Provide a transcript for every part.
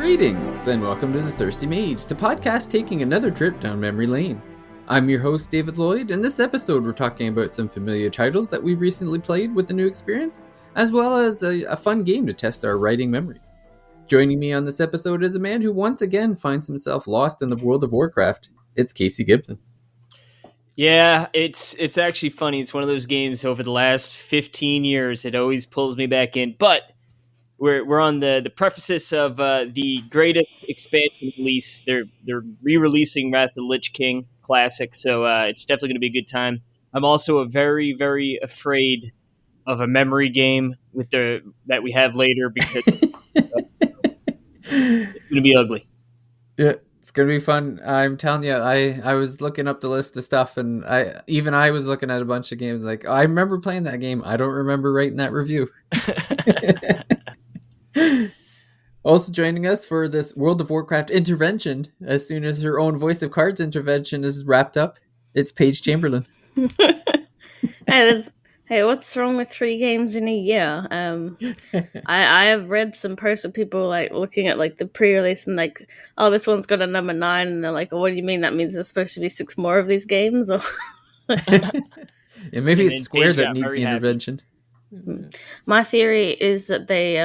Greetings, and welcome to The Thirsty Mage, the podcast taking another trip down memory lane. I'm your host, David Lloyd. In this episode, we're talking about some familiar titles that we've recently played with the new experience, as well as a fun game to test our writing memories. Joining me on this episode is a man who once again finds himself lost in the world of Warcraft. It's Casey Gibson. Yeah, it's actually funny. It's one of those games over the last 15 years. It always pulls me back in, but we're on the prefaces of the greatest expansion release. They're re-releasing Wrath of the Lich King Classic, so it's definitely going to be a good time. I'm also very, very afraid of a memory game with that we have later because it's going to be ugly. Yeah, it's going to be fun. I'm telling you, I was looking up the list of stuff, and I was looking at a bunch of games. Like, I remember playing that game. I don't remember writing that review. Also joining us for this World of Warcraft intervention, as soon as her own Voice of Cards intervention is wrapped up, it's Paige Chamberlain. Hey, what's wrong with 3 games in a year? I have read some posts of people like looking at like the pre-release and like, oh, this one's got a number 9, and they're like, oh, what do you mean? That means there's supposed to be 6 more of these games? Or Yeah, maybe it's Square that needs the intervention. My theory is that they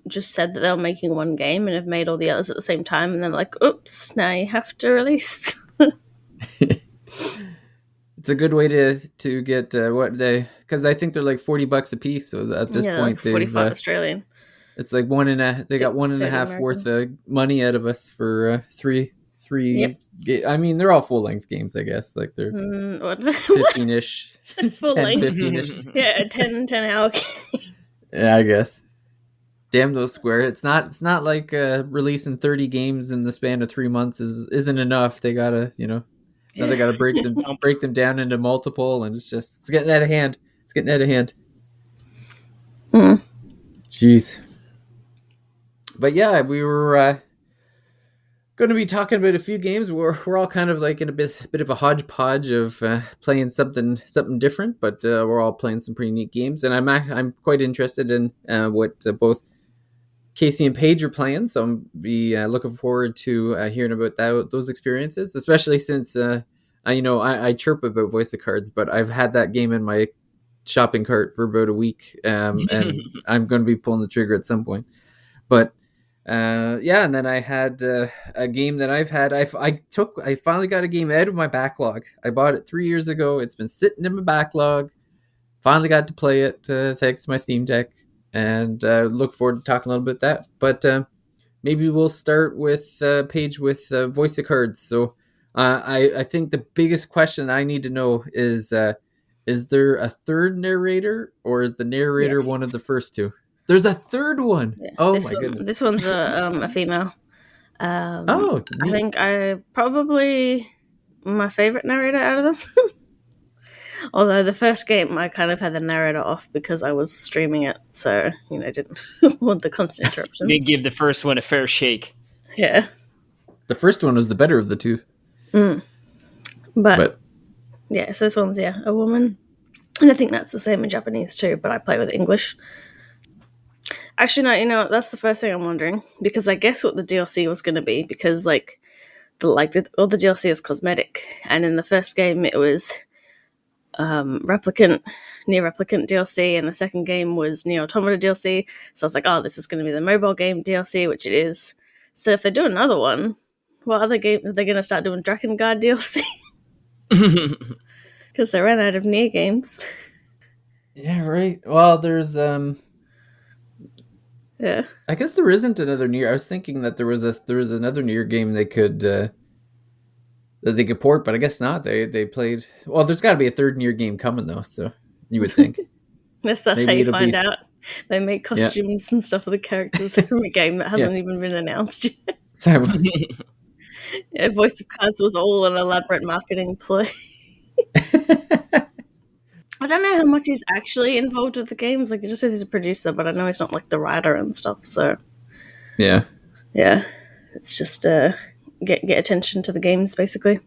just said that they were making one game and have made all the others at the same time, and then like, oops, now you have to release. It's a good way to get because I think they're like $40 a piece. So at this point, like 45 Australian. It's like they got 1.5 worth of money out of us for three. Yep. I mean, they're all full length games, I guess. Like they're 15-ish, 15-ish. Yeah, 10 hour game. Yeah, I guess. Damn those Square! It's not like releasing 30 games in the span of 3 months isn't enough. They gotta now they gotta break them down into multiple, and it's getting out of hand. It's getting out of hand. Jeez. But yeah, we were going to be talking about a few games. We're all kind of like in a bit of a hodgepodge of playing something different, but we're all playing some pretty neat games, and I'm quite interested in what both Casey and Paige are playing. So I'm looking forward to hearing about those experiences, especially since I chirp about Voice of Cards, but I've had that game in my shopping cart for about a week, and I'm going to be pulling the trigger at some point. But and then I had a game that I've had. I finally got a game out of my backlog. I bought it 3 years ago. It's been sitting in my backlog. Finally got to play it thanks to my Steam Deck, and look forward to talking a little bit about that. But maybe we'll start with Paige with Voice of Cards. So I think the biggest question I need to know is there a third narrator, or is the narrator one of the first two? There's a third one. Yeah, oh my goodness! This one's a female. I think I probably my favorite narrator out of them. Although the first game I kind of had the narrator off because I was streaming it, so didn't want the constant interruptions. Did give the first one a fair shake. Yeah. The first one was the better of the two. But yeah, so this one's a woman, and I think that's the same in Japanese too. But I play with English. Actually, no, that's the first thing I'm wondering, because I guess what the DLC was going to be, because all the DLC is cosmetic, and in the first game it was Near Replicant DLC, and the second game was Near Automata DLC. So I was like, oh, this is going to be the mobile game DLC, which it is. So if they do another one, what other game are they going to start doing? Drakengard DLC? Because they ran out of Nier games. Yeah, right. Well, there's Yeah. I guess there isn't another Nier. I was thinking that there was another Nier game they could that they could port, but I guess not. They played. Well, there's got to be a third Nier game coming though, so you would think. That's how you find out. They make costumes and stuff for the characters from a game that hasn't even been announced yet. Voice of Cards was all an elaborate marketing play. I don't know how much he's actually involved with the games. Like, he just says he's a producer, but I know he's not like the writer and stuff. So, yeah, it's just get attention to the games basically.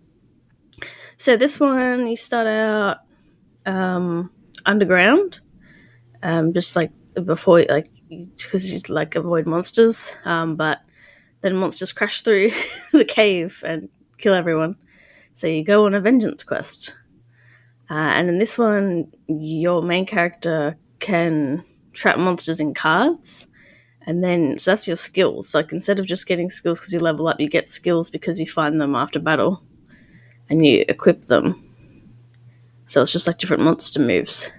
So this one, you start out underground, just like before, like because you like avoid monsters. But then monsters crash through the cave and kill everyone. So you go on a vengeance quest. And in this one, your main character can trap monsters in cards. And then, so that's your skills. So, like, instead of just getting skills because you level up, you get skills because you find them after battle and you equip them. So it's just like different monster moves.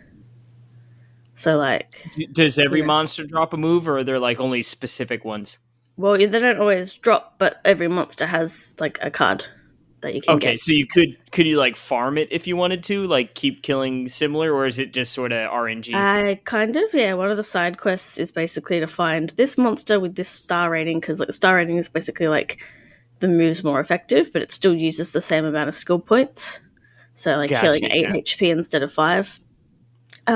So, like, Does every monster drop a move, or are there like only specific ones? well, they don't always drop, but every monster has like a card that you can Okay, get. so you could you like farm it if you wanted to, like keep killing similar, or is it just sort of RNG? Kind of, yeah. One of the side quests is basically to find this monster with this star rating, because like the star rating is basically like the move's more effective, but it still uses the same amount of skill points. So like Gotcha, healing 8 yeah. HP instead of 5.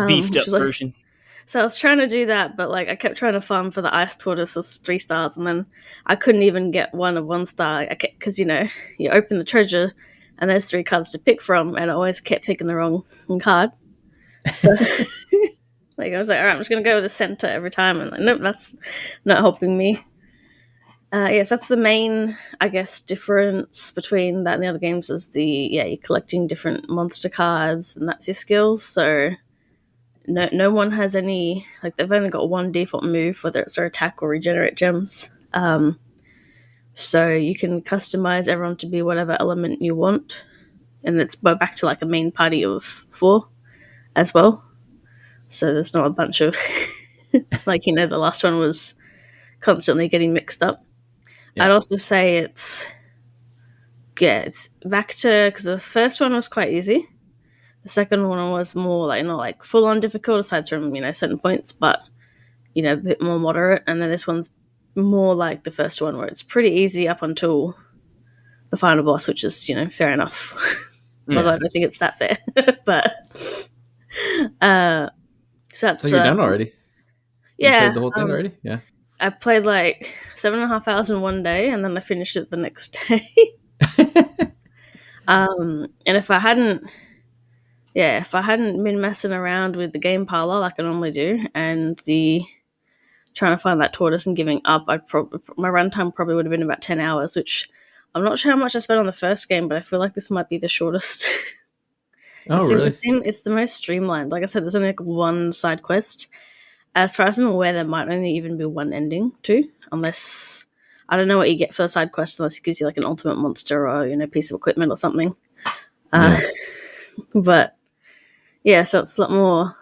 Beefed which up is like- versions. So I was trying to do that, but like I kept trying to farm for the ice tortoise as 3 stars, and then I couldn't even get one of 1 star because you open the treasure and there's 3 cards to pick from, and I always kept picking the wrong card. So like I was like, all right, I'm just gonna go with the center every time, and like, nope, that's not helping me. Yes, that's the main, I guess, difference between that and the other games is you're collecting different monster cards, and that's your skills. So no one has any, like, they've only got one default move, whether it's their attack or regenerate gems. So you can customize everyone to be whatever element you want, and it's back to like a main party of 4 as well. So there's not a bunch of like the last one was constantly getting mixed up. Yeah. I'd also say it's back to, because the first one was quite easy. The second one was more like not like full on difficult aside from certain points, but a bit more moderate. And then this one's more like the first one, where it's pretty easy up until the final boss, which is fair enough. Yeah. Although I don't think it's that fair, but so that's So you're done already? Yeah, You played the whole thing already? Yeah. I played like 7.5 hours in one day, and then I finished it the next day. And if I hadn't been messing around with the game parlor like I normally do, and trying to find that tortoise and giving up, my runtime probably would have been about 10 hours, which I'm not sure how much I spent on the first game, but I feel like this might be the shortest. Oh, really? It's the most streamlined. Like I said, there's only like one side quest. As far as I'm aware, there might only even be one ending too, unless I don't know what you get for the side quest, unless it gives you like an ultimate monster or piece of equipment or something. Yeah. But yeah, so it's a lot more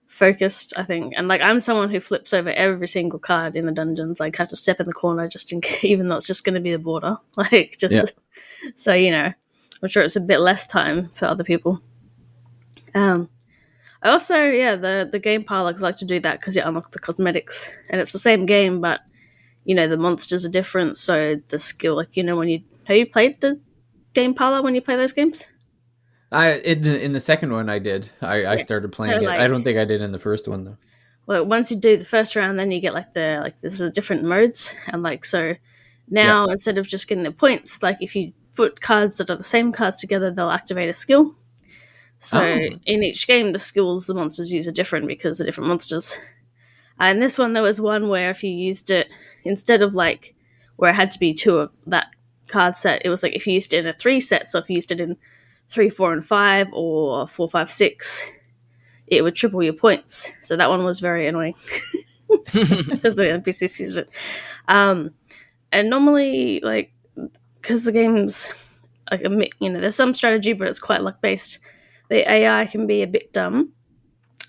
focused, I think. And like I'm someone who flips over every single card in the dungeons. Like have to step in the corner just in case, even though it's just going to be the border. Like just so I'm sure it's a bit less time for other people. I also, the game pilots like to do that because you unlock the cosmetics, and it's the same game, but the monsters are different. So the skill, like when have you played the game pilot when you play those games? In the second one I did. I started playing it. I don't think I did in the first one though. Well, once you do the first round, then you get like there's the different modes, and like so now instead of just getting the points, like if you put cards that are the same cards together, they'll activate a skill. So in each game, the skills the monsters use are different because they're different monsters. And this one, there was one where if you used it, instead of like where it had to be 2 of that card set, it was like if you used it in a 3 set, so if you used it in 3, 4, and 5, or 4, 5, 6, it would triple your points. So that one was very annoying. The NPCs used it. And normally, like, because the game's like there's some strategy, but it's quite luck based. The AI can be a bit dumb.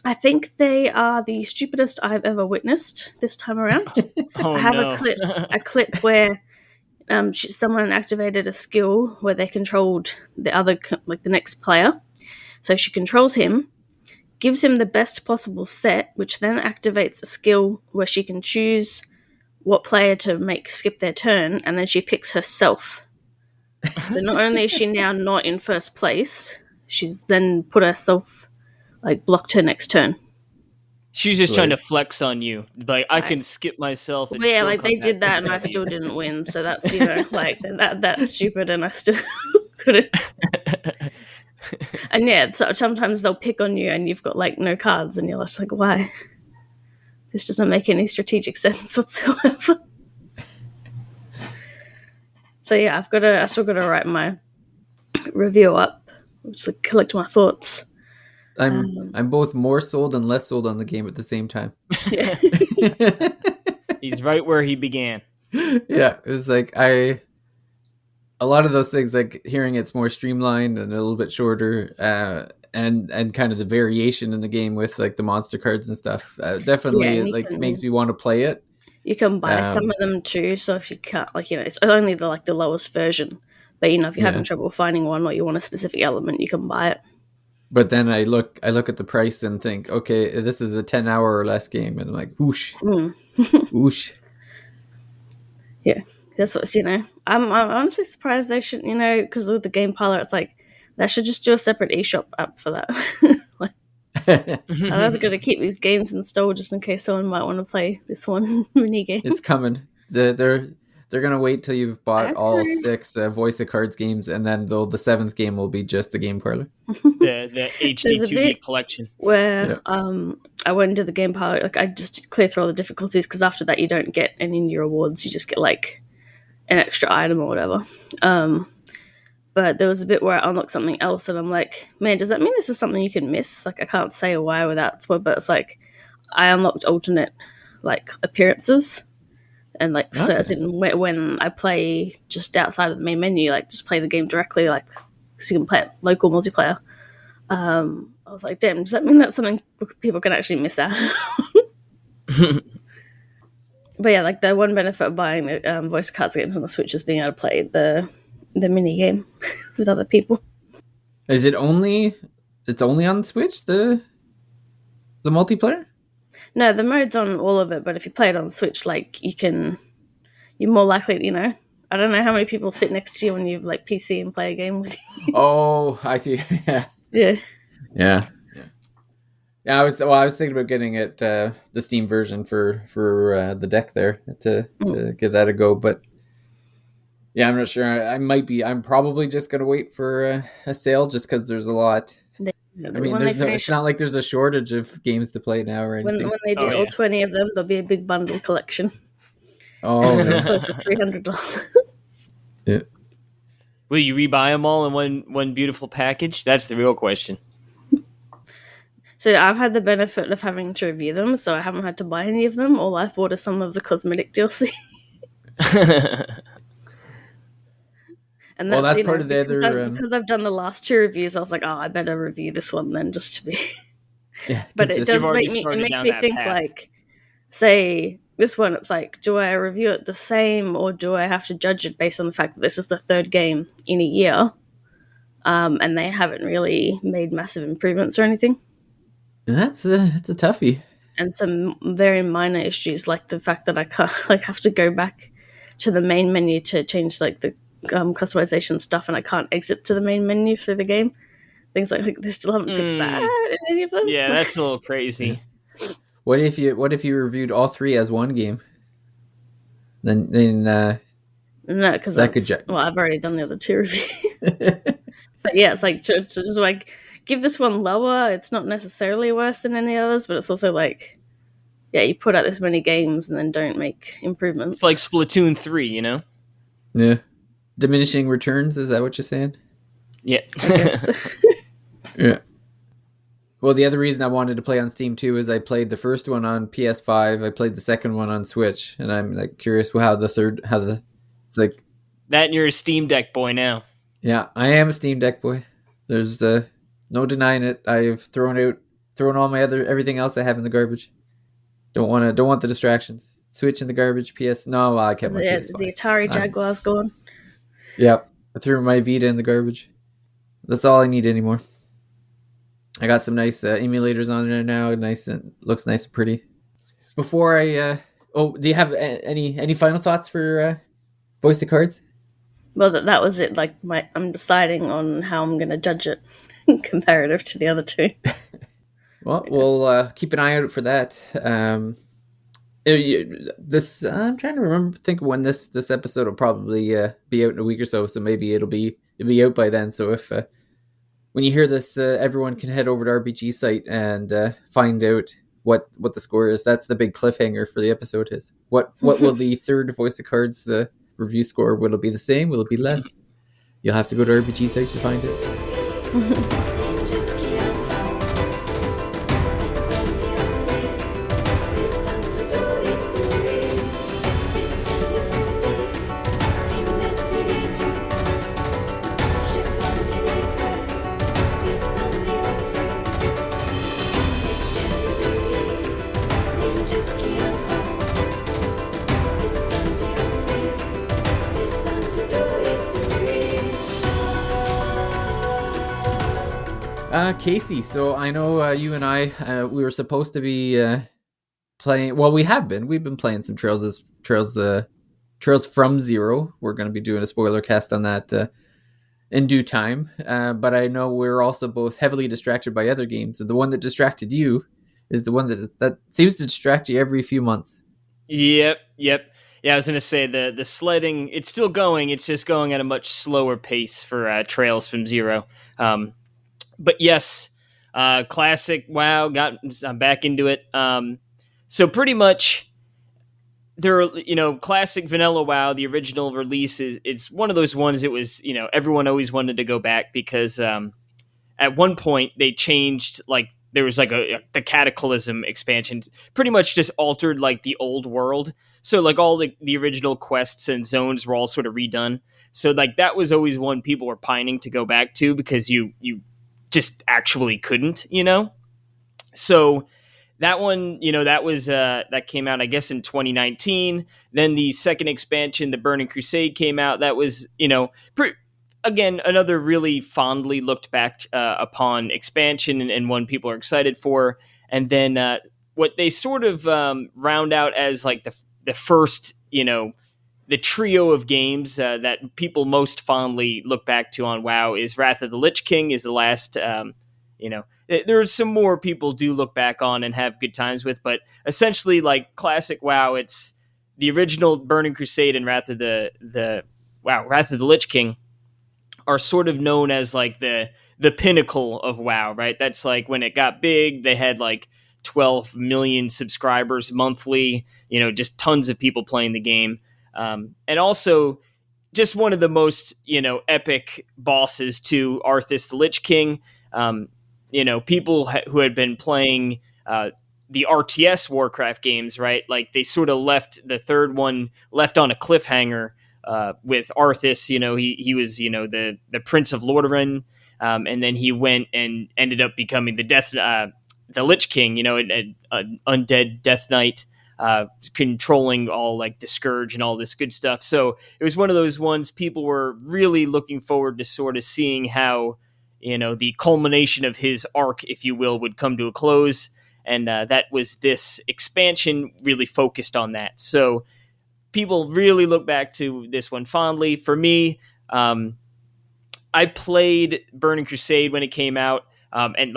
I think they are the stupidest I've ever witnessed this time around. Oh, I have no. a clip where someone activated a skill where they controlled the other, like the next player. So she controls him, gives him the best possible set, which then activates a skill where she can choose what player to make skip their turn, and then she picks herself. So not only is she now not in first place, she's then put herself, like, blocked her next turn. She was just trying to flex on you. Like, I can skip myself. And Yeah, still like they come did back. that and I still didn't win. So that's, like that's stupid, and I still couldn't. And yeah, so sometimes they'll pick on you and you've got like no cards and you're just like, why? This doesn't make any strategic sense whatsoever. So yeah, I still got to write my review up, just like collect my thoughts. I'm both more sold and less sold on the game at the same time. Yeah. He's right where he began. Yeah, it was like a lot of those things, like hearing it's more streamlined and a little bit shorter, and kind of the variation in the game with like the monster cards and stuff, definitely and like makes me want to play it. You can buy some of them too. So if you can't, like, it's only the lowest version. But if you're having trouble finding one or you want a specific element, you can buy it. But then I look at the price and think, okay, this is a 10-hour or less game, and I'm like, whoosh, whoosh. Yeah, that's what's I'm honestly surprised they shouldn't, because with the game parlor, it's like they should just do a separate eShop app for that. Like, I was going to keep these games installed just in case someone might want to play this one mini game. It's coming. They're gonna wait till you've bought all 6 Voice of Cards games, and then the 7th game will be just the game parlor. The HD 2D collection. Where I went into the game parlor, like I just clear through all the difficulties, because after that you don't get any new rewards. You just get like an extra item or whatever. But there was a bit where I unlocked something else, and I'm like, man, does that mean this is something you can miss? Like, I can't say why without, but it's like I unlocked alternate like appearances. And like, so as in when I play just outside of the main menu, like just play the game directly, like, because you can play it local multiplayer. I was like, damn, does that mean that's something people can actually miss out? But yeah, like the one benefit of buying the voice cards games on the Switch is being able to play the mini game with other people. Is it only? It's only on Switch, the multiplayer? No, the mode's on all of it, but if you play it on Switch, like you're more likely, I don't know how many people sit next to you when you like PC and play a game with you. Oh, I see. Yeah. Yeah. I was thinking about getting it the Steam version for the deck there to give that a go, but yeah, I'm not sure. I'm probably just gonna wait for a sale, just because there's a lot. I mean, it's not like there's a shortage of games to play now or anything. When they do all 20 of them, there'll be a big bundle collection. Oh, yeah. So for $300. Yeah. Will you rebuy them all in one beautiful package? That's the real question. So I've had the benefit of having to review them, so I haven't had to buy any of them. All I've bought is some of the cosmetic DLC. And that's part of the other. Because I've done the last 2 reviews, I was like, oh, I better review this one then, just to be. Yeah, but it does makes me think path. Like, say this one, it's like, do I review it the same, or do I have to judge it based on the fact that this is the 3rd game in a year, and they haven't really made massive improvements or anything? That's a toughie. And some very minor issues, like the fact that I can't have to go back to the main menu to change like the customization stuff, and I can't exit to the main menu through the game. Things like they still haven't fixed that in any of them. Yeah, that's a little crazy. What if you reviewed all 3 as one game? Then no, because I've already done the other 2 reviews. But yeah, it's like to just like give this one lower. It's not necessarily worse than any others, but it's also like, yeah, you put out this many games and then don't make improvements. It's like Splatoon 3, Yeah. Diminishing returns, is that what you're saying? Yeah. I guess. Yeah. Well, the other reason I wanted to play on Steam too is I played the first one on PS5, I played the second one on Switch, and I'm like curious it's like that, and you're a Steam Deck boy now. Yeah, I am a Steam Deck boy. There's no denying it. I've thrown all my everything else I have in the garbage. Don't want the distractions. Switch in the garbage. No, I kept my PS5. The Atari Jaguar's gone. Yep. I threw my Vita in the garbage. That's all I need anymore. I got some nice emulators on there now. Looks nice and pretty. Before I do you have any final thoughts for Voice of Cards? Well, that was it. Like I'm deciding on how I'm going to judge it comparative to the other 2. Well, we'll keep an eye out for that. I'm trying to think when this episode will probably be out in a week or so. So maybe it'll be out by then. So if when you hear this, everyone can head over to RPG site and find out what the score is. That's the big cliffhanger for the episode is. What will the 3rd Voice of Cards review score. Will it be the same? Will it be less? You'll have to go to RPG site to find it. Casey, so I know you and I, we were supposed to be playing. Well, we have been. We've been playing some Trails from Zero. We're going to be doing a spoiler cast on that in due time. But I know we're also both heavily distracted by other games, and the one that distracted you is the one that seems to distract you every few months. Yep. Yeah, I was going to say the sledding. It's still going. It's just going at a much slower pace for Trails from Zero. But yes, classic WoW. I'm back into it. So pretty much, classic vanilla WoW. The original release it's one of those ones. It was everyone always wanted to go back because at one point they changed there was the Cataclysm expansion. Pretty much just altered the old world. So all the original quests and zones were all sort of redone. So that was always one people were pining to go back to because you just actually couldn't, So that one, that was that came out, I guess, in 2019. Then the second expansion, the Burning Crusade, came out. That was, again, another really fondly looked back upon expansion and one people are excited for. And then what they sort of round out as the first, the trio of games that people most fondly look back to on WoW is Wrath of the Lich King is the last, there's some more people do look back on and have good times with, but essentially classic WoW, it's the original Burning Crusade and Wrath of the Lich King are sort of known as the pinnacle of WoW, right? That's when it got big, they had 12 million subscribers monthly, just tons of people playing the game. And also just one of the most, epic bosses to Arthas the Lich King. People who had been playing the RTS Warcraft games, right? They sort of left the third one left on a cliffhanger with Arthas. He was, the Prince of Lordaeron. And then he went and ended up becoming the Lich King, an undead Death Knight. Controlling all the Scourge and all this good stuff. So it was one of those ones people were really looking forward to sort of seeing how, the culmination of his arc, if you will, would come to a close. And that was this expansion really focused on that. So people really look back to this one fondly. For me, I played Burning Crusade when it came out, and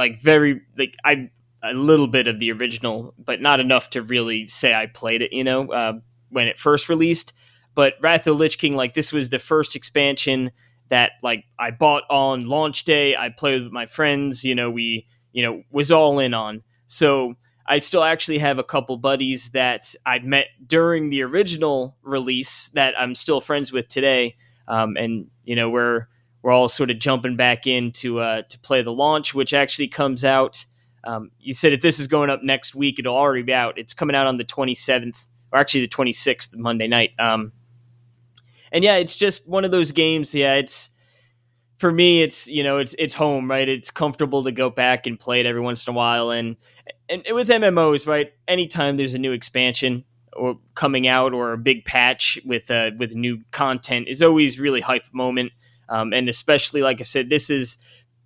a little bit of the original, but not enough to really say I played it, when it first released. But Wrath of the Lich King, this was the first expansion that I bought on launch day. I played with my friends, we was all in on. So I still actually have a couple buddies that I'd met during the original release that I'm still friends with today. And we're all sort of jumping back in to play the launch, which actually comes out. You said if this is going up next week, it'll already be out. It's coming out on the 27th, or actually the 26th, Monday night. And yeah, it's just one of those games. Yeah, it's for me. It's it's home, right? It's comfortable to go back and play it every once in a while. And with MMOs, right? Anytime there's a new expansion or coming out or a big patch with new content is always really hype moment. And especially, like I said, this is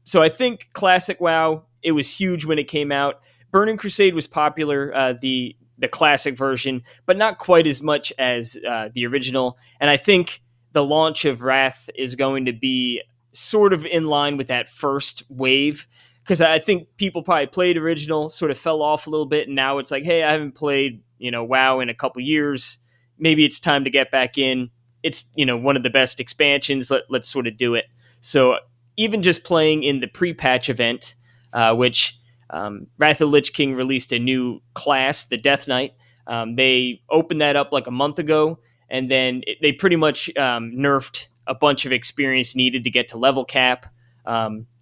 so. I think classic WoW. It was huge when it came out. Burning Crusade was popular, the classic version, but not quite as much as the original. And I think the launch of Wrath is going to be sort of in line with that first wave, because I think people probably played original, sort of fell off a little bit, and now it's hey, I haven't played WoW in a couple years. Maybe it's time to get back in. It's one of the best expansions. Let's sort of do it. So even just playing in the pre-patch event, which Wrath of the Lich King released a new class, the Death Knight. They opened that up a month ago, and then they pretty much nerfed a bunch of experience needed to get to level cap.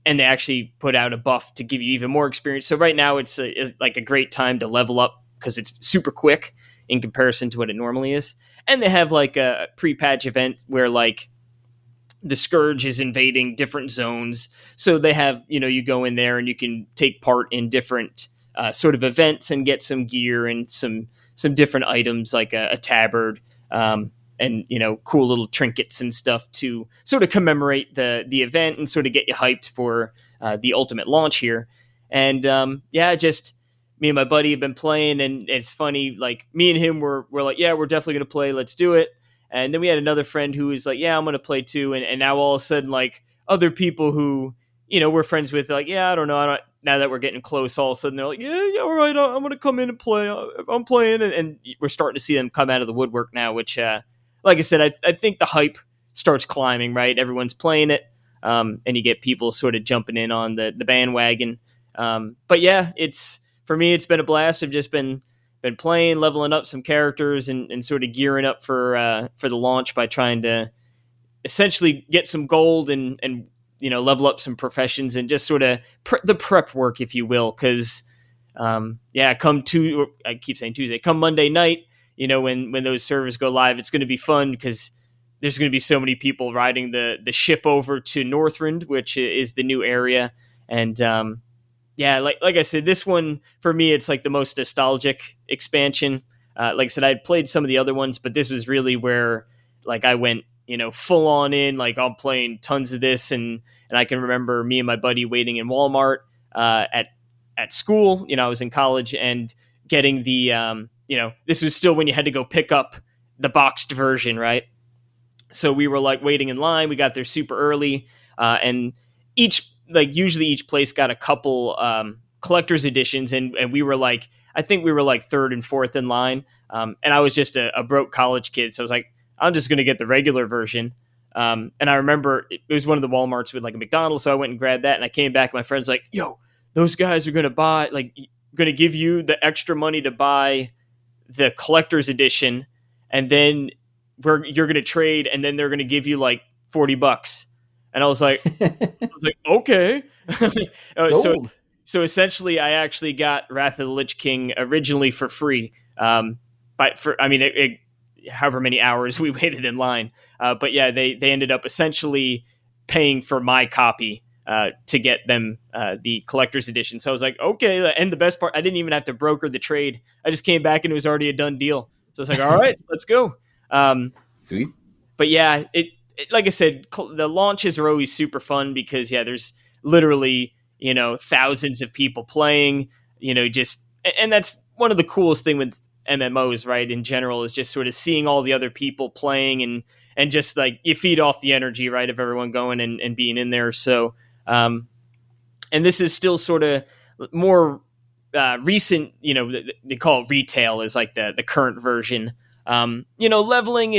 And they actually put out a buff to give you even more experience. So right now it's like a great time to level up because it's super quick in comparison to what it normally is. And they have like a pre-patch event where like the Scourge is invading different zones. So they have, you go in there and you can take part in different sort of events and get some gear and some different items like a tabard, and cool little trinkets and stuff to sort of commemorate the event and sort of get you hyped for the ultimate launch here. And just me and my buddy have been playing, and it's funny, like me and him were like, yeah, we're definitely gonna play, let's do it. And then we had another friend who was like, yeah, I'm gonna play too. And now all of a sudden, like other people who we're friends with, like, yeah, I don't know, now that we're getting close, all of a sudden they're like, yeah, all right, I'm gonna come in and play. I'm playing, and we're starting to see them come out of the woodwork now, which like I said, I think the hype starts climbing, right? Everyone's playing it, and you get people sort of jumping in on the bandwagon. But yeah, for me, it's been a blast. I've just been playing, leveling up some characters, and sort of gearing up for the launch by trying to essentially get some gold and level up some professions and just sort of the prep work, if you will. Because I keep saying Tuesday, come Monday night. When those servers go live, it's going to be fun because there's going to be so many people riding the ship over to Northrend, which is the new area. And like I said, this one for me, it's like the most nostalgic expansion. Like I said, I had played some of the other ones, but this was really where like I went, full on in. Like I'm playing tons of this, and I can remember me and my buddy waiting in Walmart at school. I was in college and getting the this was still when you had to go pick up the boxed version, right? So we were like waiting in line. We got there super early, and usually each place got a couple collector's editions, and we were like, I think we were like third and fourth in line. And I was just a broke college kid, so I was like, I'm just gonna get the regular version. And I remember it was one of the Walmarts with like a McDonald's, so I went and grabbed that, and I came back. My friend's like, "Yo, those guys are gonna give you the extra money to buy the collector's edition, and then you're going to trade, and then they're going to give you like $40." And I was like, okay. Sold. So essentially I actually got Wrath of the Lich King originally for free. However many hours we waited in line. But yeah, they ended up essentially paying for my copy to get them the collector's edition. So I was like, okay. And the best part, I didn't even have to broker the trade. I just came back and it was already a done deal. So I was like, all right, let's go. Sweet. But yeah, it like I said, the launches are always super fun because there's literally, thousands of people playing, and that's one of the coolest thing with MMOs, right? In general, is just sort of seeing all the other people playing and just like you feed off the energy, right, of everyone going and being in there. So, and this is still sort of more recent, they call it retail is like the current version. Leveling,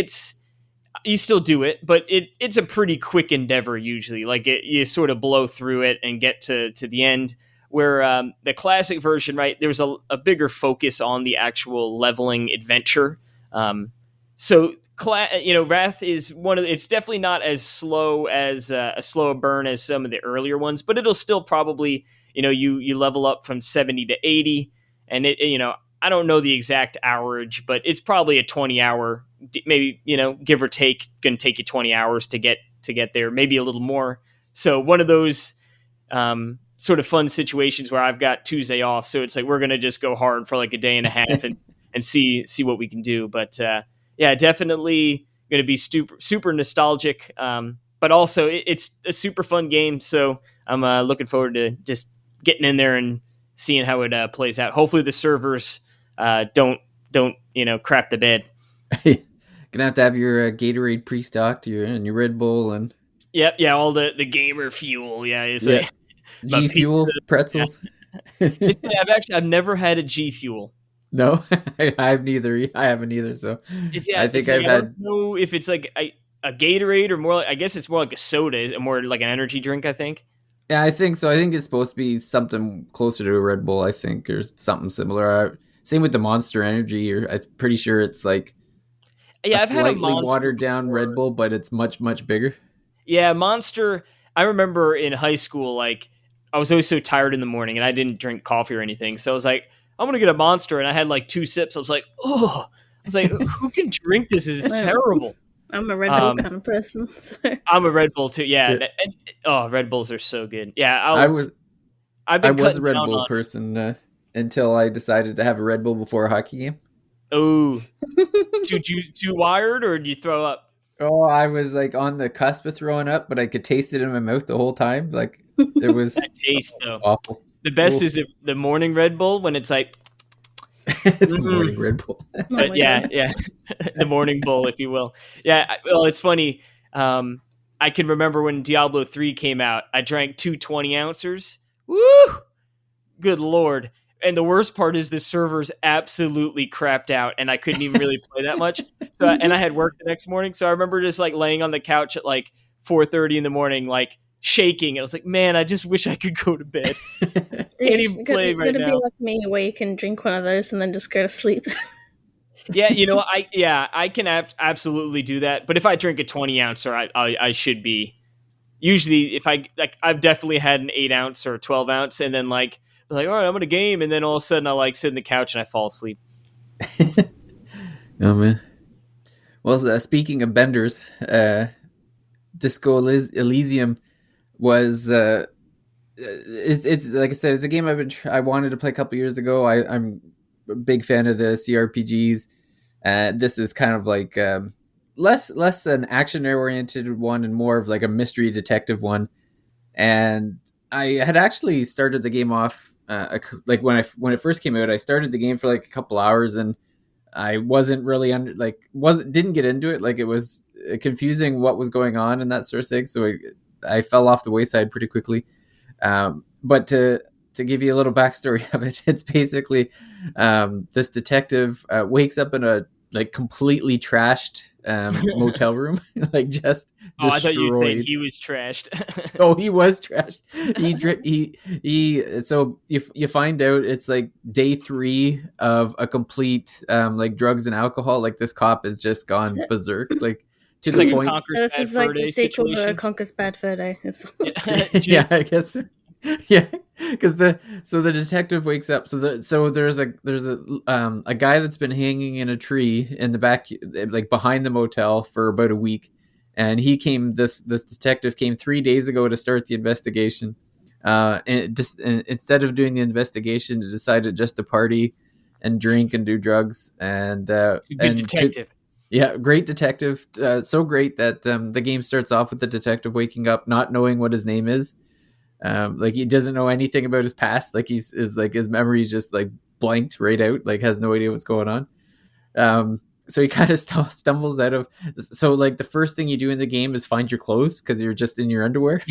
you still do it, but it's a pretty quick endeavor usually. Like you sort of blow through it and get to the end. Where the classic version, right, there's a bigger focus on the actual leveling adventure. So Wrath is it's definitely not as slow as a slow burn as some of the earlier ones, but it'll still probably you level up from 70 to 80, and I don't know the exact hourage, but it's probably a 20-hour, maybe, give or take, going to take you 20 hours to get there, maybe a little more. So one of those sort of fun situations where I've got Tuesday off, so it's like we're going to just go hard for like a day and a half and see what we can do. But definitely going to be super nostalgic, but also it's a super fun game. So I'm looking forward to just getting in there and seeing how it plays out. Hopefully the servers don't crap the bed. Gonna have your Gatorade pre-stocked, and your Red Bull, and all the gamer fuel. Like G Fuel pretzels. I've never had a G Fuel. No, I haven't either. So I think I don't know if it's like a Gatorade or more. I guess it's more like a soda, more like an energy drink. I think. Yeah, I think so. I think it's supposed to be something closer to a Red Bull, I think, or something similar. Same with the Monster Energy. I'm pretty sure it's like Yeah, I've had a slightly Monster watered down before. Red Bull, but it's much bigger. Yeah, Monster. I remember in high school, like I was always so tired in the morning, and I didn't drink coffee or anything. So I was like, I'm gonna get a Monster, and I had like 2 sips. I was like, oh, I was like, who can drink this? It's Well, terrible. I'm a Red Bull kind of person. So. I'm a Red Bull too. Yeah, Yeah. oh, Red Bulls are so good. Yeah, I was I've I been was a cutting Red down Bull on. person until I decided to have a Red Bull before a hockey game. Oh, too wired, or did you throw up? Oh, I was like on the cusp of throwing up, but I could taste it in my mouth the whole time. Like it was That taste though. awful. The best Ooh. is the morning Red Bull when it's like, It's morning Red Bull. Oh but my yeah, God. yeah, the morning bowl, if you will. Yeah, well, it's funny. I can remember when Diablo 3 came out. I drank 2 20 ounces. Woo! Good lord! And the worst part is the servers absolutely crapped out, and I couldn't even really play that much. So, and I had work the next morning, so I remember just like laying on the couch at like 4:30 in the morning, like shaking. I was like, man, I just wish I could go to bed. Can't even play right Gonna be now. like me, where you can drink one of those and then just go to sleep. Yeah, I can absolutely do that. But if I drink a 20 ouncer, I should be. Usually, if I've definitely had an 8 ounce or a 12 ounce, and then like all right, I'm gonna game, and then all of a sudden I like sit in the couch and I fall asleep. Oh man. Well, speaking of benders, Disco Elysium was it's like I said, it's a game I wanted to play a couple years ago. I'm a big fan of the CRPGs. This is kind of like less an action oriented one and more of like a mystery detective one. And I had actually started the game off like when it first came out. I started the game for like a couple hours and I wasn't really didn't get into it. Like it was confusing what was going on and that sort of thing. So I fell off the wayside pretty quickly. But to give you a little backstory of it, it's basically this detective wakes up in a like completely trashed motel room, like just destroyed. I thought you were saying he was trashed. Oh, he was trashed. So you find out it's like day 3 of a complete like drugs and alcohol. Like this cop has just gone berserk. Like to It's the like point. a Conquer's So this Bad is like Fur the Day sequel to situation. Conquer's Bad Fur Day. Yeah, I guess. Yeah, because the detective wakes up. So there's a guy that's been hanging in a tree in the back, like behind the motel for about a week, and this detective came 3 days ago to start the investigation. And instead of doing the investigation, he decided just to party and drink and do drugs and It's a good detective. yeah, great detective. So great that the game starts off with the detective waking up not knowing what his name is. Like he doesn't know anything about his past. Like his memory's just like blanked right out. Like has no idea what's going on. So he kind of stumbles out of. So like the first thing you do in the game is find your clothes because you're just in your underwear.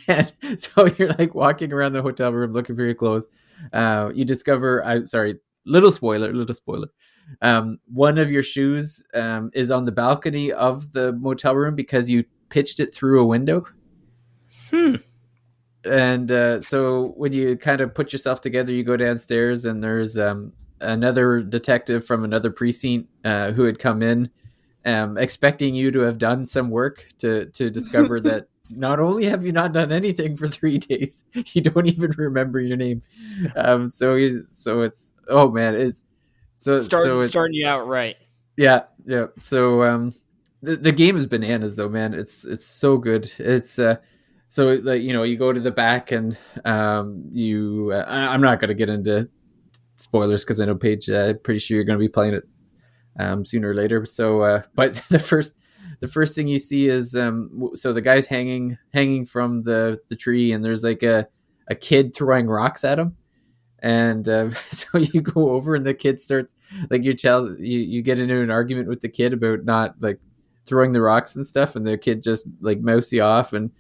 And so you're like walking around the hotel room looking for your clothes. You discover. Little spoiler. One of your shoes is on the balcony of the motel room because you pitched it through a window. And so when you kind of put yourself together, you go downstairs and there's another detective from another precinct who had come in expecting you to have done some work to discover that not only have you not done anything for 3 days, you don't even remember your name. So it's oh man, it's starting you out right. Yeah. So the game is bananas though, man. It's so good. It's so like you go to the back and I'm not going to get into spoilers because I know Paige, pretty sure you're going to be playing it sooner or later. So but the first thing you see is so the guy's hanging from the tree and there's like a kid throwing rocks at him. And so you go over and the kid starts like you get into an argument with the kid about not like throwing the rocks and stuff, and the kid just like mousy off. And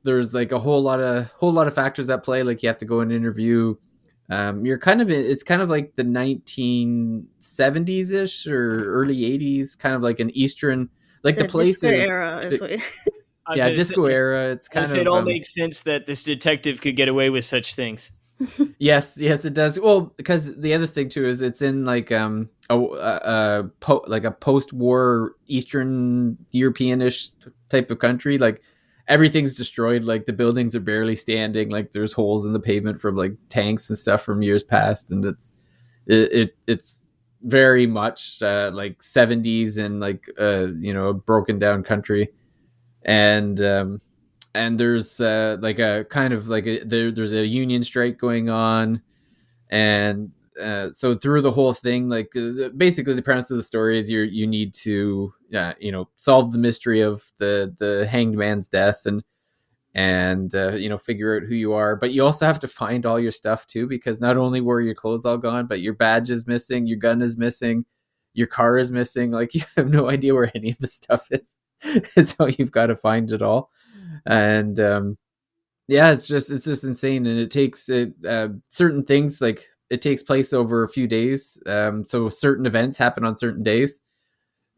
there's like a whole lot of factors at play. Like you have to go and interview. It's kind of like the 1970s ish or early 80s, kind of like an Eastern, like the place disco era is what disco era. It's kind of it all makes sense that this detective could get away with such things. Yes, yes, it does. Well, because the other thing too is it's in like like a post-war Eastern European-ish type of country. Like everything's destroyed. Like the buildings are barely standing. Like there's holes in the pavement from like tanks and stuff from years past, and it's very much like 70s and like a broken down country, and there's like a kind of like there's a union strike going on, and so through the whole thing, like basically the premise of the story is you need to solve the mystery of the hanged man's death, and figure out who you are, but you also have to find all your stuff too, because not only were your clothes all gone, but your badge is missing, your gun is missing, your car is missing. Like you have no idea where any of the stuff is. So you've got to find it all, and yeah, it's just insane, and it takes certain things, like it takes place over a few days, so certain events happen on certain days,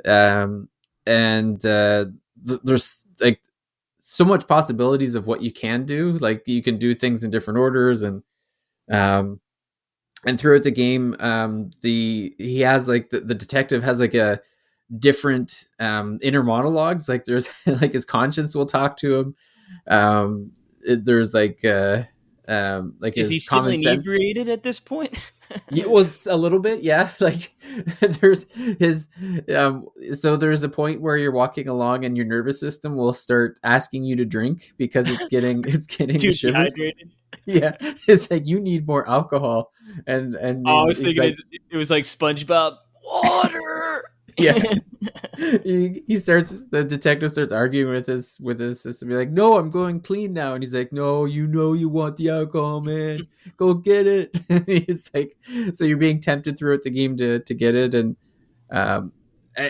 um, and there's like so much possibilities of what you can do. Like you can do things in different orders, um, and throughout the game, he has like the detective has like a different inner monologues. Like there's like his conscience will talk to him. There's like Is he his still common sense. inebriated at this point? Yeah, well, it's a little bit, yeah. Like there's his so there's a point where you're walking along and your nervous system will start asking you to drink because it's getting Too shivers. dehydrated. Yeah, it's like you need more alcohol, and Oh, I was he's thinking like, it was like SpongeBob. Water. yeah. The detective starts arguing with his system. Be like, no, I'm going clean now, and he's like, no, you want the alcohol, man, go get it. And he's like, so you're being tempted throughout the game to get it, um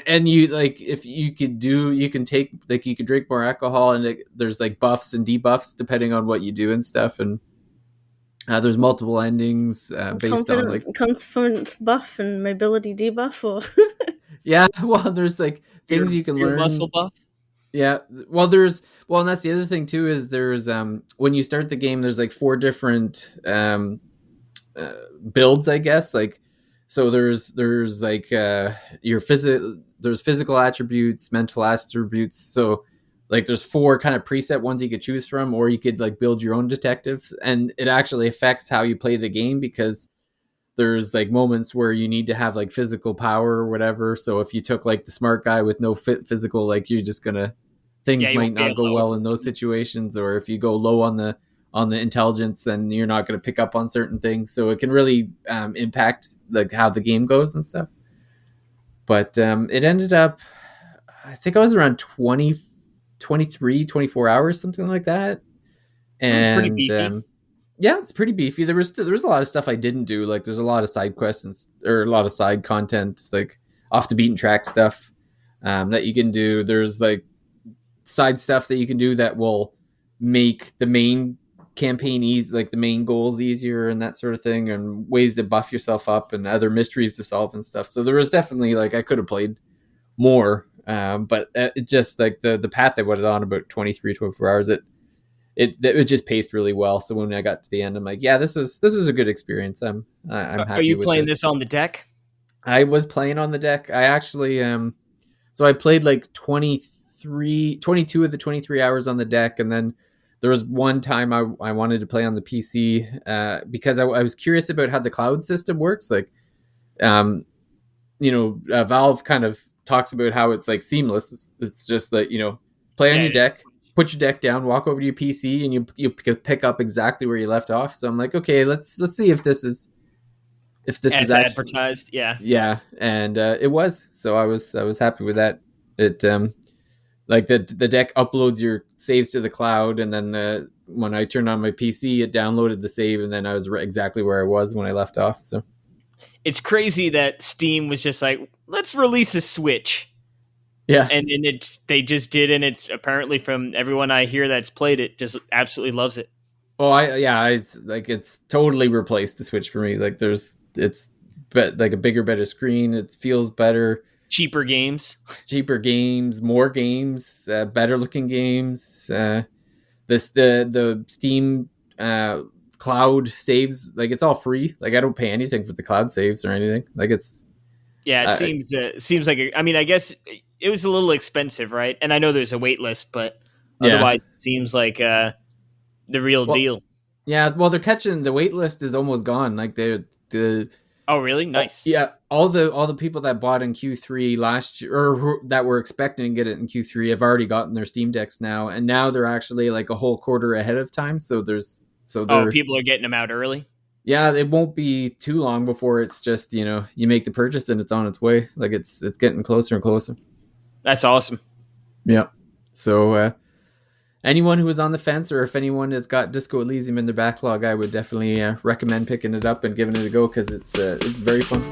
and you like, if you could do, you can take, like you can drink more alcohol, and there's like buffs and debuffs depending on what you do and stuff, and there's multiple endings based on like, Confidence buff and mobility debuff, or yeah. Well, there's like Your, things you can your learn. muscle buff. Yeah. And that's the other thing too, is there's when you start the game, there's like four different builds, I guess. Like, so there's like there's physical attributes, mental attributes. So like there's four kind of preset ones you could choose from, or you could like build your own detectives, and it actually affects how you play the game, because there's like moments where you need to have like physical power or whatever. So if you took like the smart guy with no physical, like you're just gonna, Yeah, things you might won't be not able go to well in overcome those it. situations. Or if you go low on the intelligence, then you're not going to pick up on certain things. So it can really impact like how the game goes and stuff. But it ended up, I think I was around 20, 23, 24 hours, something like that. Pretty And beefy. yeah, it's pretty beefy. There was a lot of stuff I didn't do. Like there's a lot of side quests or a lot of side content, like off the beaten track stuff that you can do. There's like side stuff that you can do that will make the main campaign easy, like the main goals easier and that sort of thing, and ways to buff yourself up and other mysteries to solve and stuff. So there was definitely, like, I could have played more, but it just like the path I went on, about 23, 24 hours, it just paced really well. So when I got to the end, I'm like, yeah, this is a good experience. I'm Are happy you with playing this. this on the deck? I was playing on the deck. I actually so I played like 22 of the 23 hours on the deck, and then there was one time I wanted to play on the PC because I was curious about how the cloud system works. Like, Valve kind of talks about how it's like seamless. It's just that, play on Yeah, your it is. deck, put your deck down, walk over to your PC, and you pick up exactly where you left off. So I'm like, okay, let's see if this is As actually, advertised. Yeah. yeah, and it was. So I was happy with that. It like the deck uploads your saves to the cloud, and then when I turned on my PC, it downloaded the save, and then I was exactly where I was when I left off. So It's crazy that Steam was just like, let's release a Switch. yeah. And they just did, and it's apparently, from everyone I hear that's played it, just absolutely loves it. Oh, it's totally replaced the Switch for me. Like it's like a bigger, better screen. It feels better, Cheaper games. cheaper games, more games, better looking games. The Steam cloud saves. Like it's all free. Like I don't pay anything for the cloud saves or anything. Like it's Yeah, it seems like. I mean, I guess it was a little expensive, right? And I know there's a wait list, but otherwise, it seems like the real deal. Yeah, well, they're catching the wait list is almost gone. Like the Oh, really? Nice. Yeah, all the people that bought in Q3 last year, or that were expecting to get it in Q3, have already gotten their Steam Decks now, and now they're actually like a whole quarter ahead of time. So People are getting them out early. Yeah, it won't be too long before it's just you make the purchase and it's on its way. Like it's getting closer and closer. That's awesome. Yeah. So anyone who was on the fence, or if anyone has got Disco Elysium in their backlog, I would definitely recommend picking it up and giving it a go because it's very fun.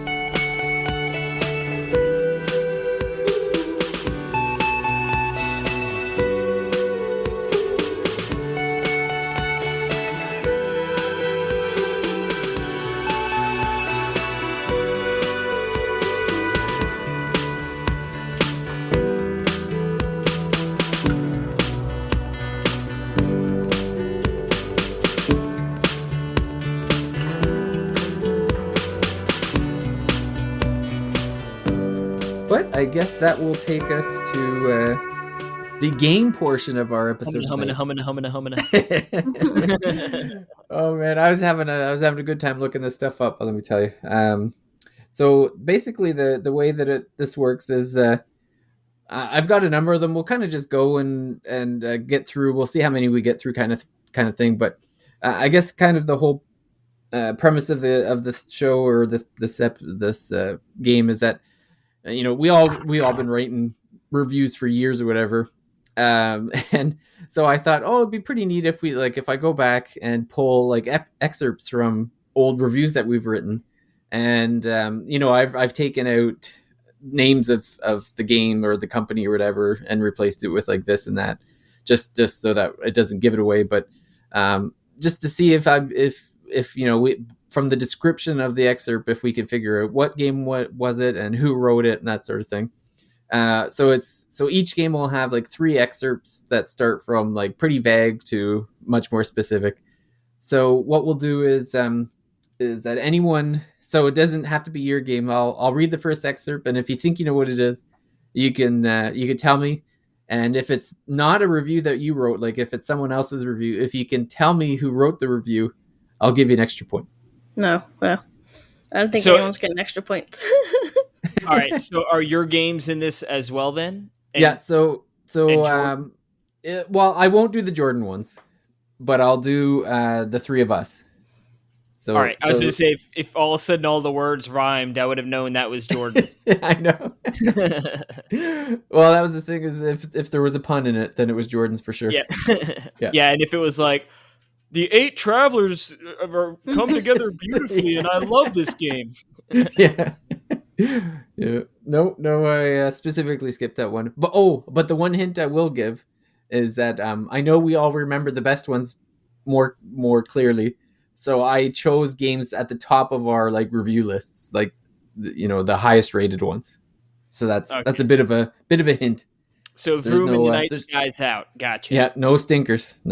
But I guess that will take us to the game portion of our episode. Humming. Oh man, I was having a good time looking this stuff up. Let me tell you. So basically, the way that this works is I've got a number of them. We'll kind of just go and get through. We'll see how many we get through, kind of thing. But I guess kind of the whole premise of this show or this game is that we all been writing reviews for years or whatever. And so I thought, it'd be pretty neat if I go back and pull like excerpts from old reviews that we've written. And, I've taken out names of the game or the company or whatever and replaced it with like this and that, just so that it doesn't give it away. But, just to see if from the description of the excerpt, if we can figure out what game was it and who wrote it and that sort of thing. So each game will have like 3 excerpts that start from like pretty vague to much more specific. So what we'll do is that anyone, so it doesn't have to be your game. I'll read the first excerpt, and if you think you know what it is, you can tell me. And if it's not a review that you wrote, like if it's someone else's review, if you can tell me who wrote the review, I'll give you an extra point. No, well, I don't think anyone's getting extra points. All right, so are your games in this as well then? Yeah, so I won't do the Jordan ones, but I'll do the 3 of us. So, all right, I was going to say, if all of a sudden all the words rhymed, I would have known that was Jordan's. I know. Well, that was the thing, is if there was a pun in it, then it was Jordan's for sure. Yeah. Yeah, and if it was like, the 8 travelers come together beautifully, and I love this game. Yeah. Yeah. No, I specifically skipped that one. But the one hint I will give is that I know we all remember the best ones more clearly. So I chose games at the top of our like review lists, like the highest rated ones. So that's a bit of a hint. So Vroom and the Night Sky's out. Gotcha. Yeah, no stinkers.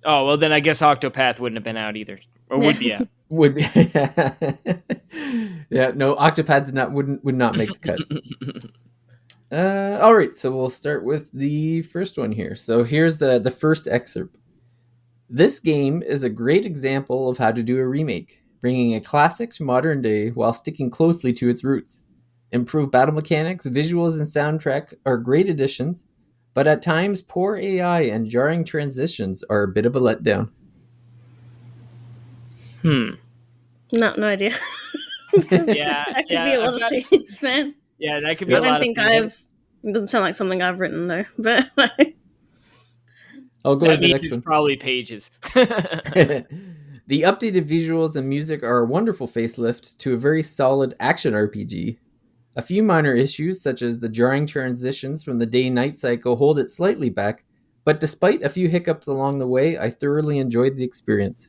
Oh, well, then I guess Octopath wouldn't have been out either. Or would be out. Would be. Yeah, no, Octopath would not make the cut. All right, so we'll start with the first one here. So here's the first excerpt. This game is a great example of how to do a remake, bringing a classic to modern day while sticking closely to its roots. Improved battle mechanics, visuals, and soundtrack are great additions, but at times poor AI and jarring transitions are a bit of a letdown. No idea. Yeah, that could be a lot of things, man. Yeah, that could be a lot of things. It doesn't sound like something I've written though, but I'll go to the next one. Probably pages. The updated visuals and music are a wonderful facelift to a very solid action RPG. A few minor issues, such as the jarring transitions from the day-night cycle, hold it slightly back, but despite a few hiccups along the way, I thoroughly enjoyed the experience.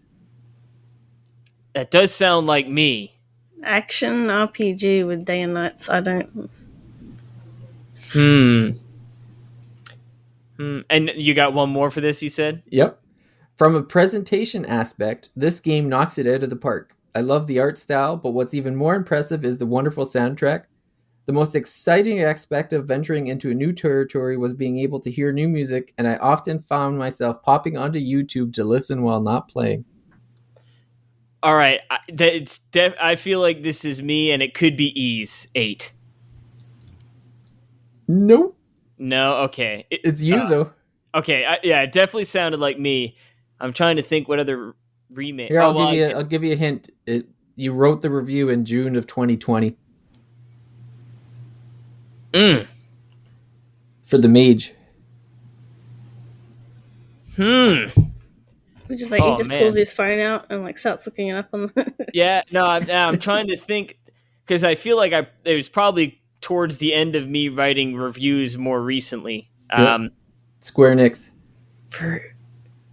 That does sound like me. Action RPG with day and nights, I don't... And you got one more for this, you said? Yep. From a presentation aspect, this game knocks it out of the park. I love the art style, but what's even more impressive is the wonderful soundtrack. The most exciting aspect of venturing into a new territory was being able to hear new music, and I often found myself popping onto YouTube to listen while not playing. All right, I feel like this is me, and it could be Ys 8. Nope. No, okay. It's you, though. Okay, it definitely sounded like me. I'm trying to think what other remake. Here, I'll give you a hint. You wrote the review in June of 2020. For the Mage. Which is like he just pulls his phone out and like starts looking it up on the Yeah, no, I'm trying to think because I feel like it was probably towards the end of me writing reviews more recently. Yep. Square Enix.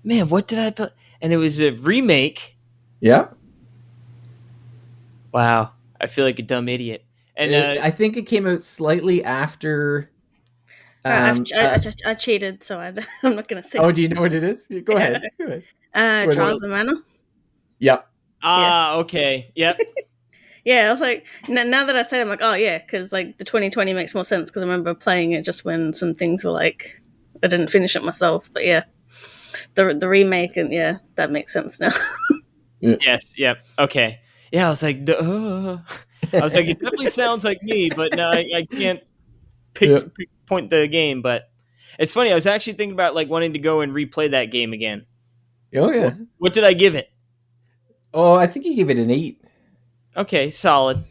What did I put? And it was a remake. Yeah. Wow, I feel like a dumb idiot. And I think it came out slightly after. I cheated, so I'm not going to say. Oh, do you know what it is? Go ahead. Trials of Mana. Yep. Okay. Yep. Yeah, I was like, now that I say it, I'm like, oh yeah, because like the 2020 makes more sense because I remember playing it just when some things were like, I didn't finish it myself, but yeah, the remake and yeah, that makes sense now. Yes. Yep. Okay. Yeah, I was like, it definitely sounds like me, but no, I can't point the game. But it's funny. I was actually thinking about like wanting to go and replay that game again. Oh yeah. What did I give it? Oh, I think you gave it an 8. Okay, solid.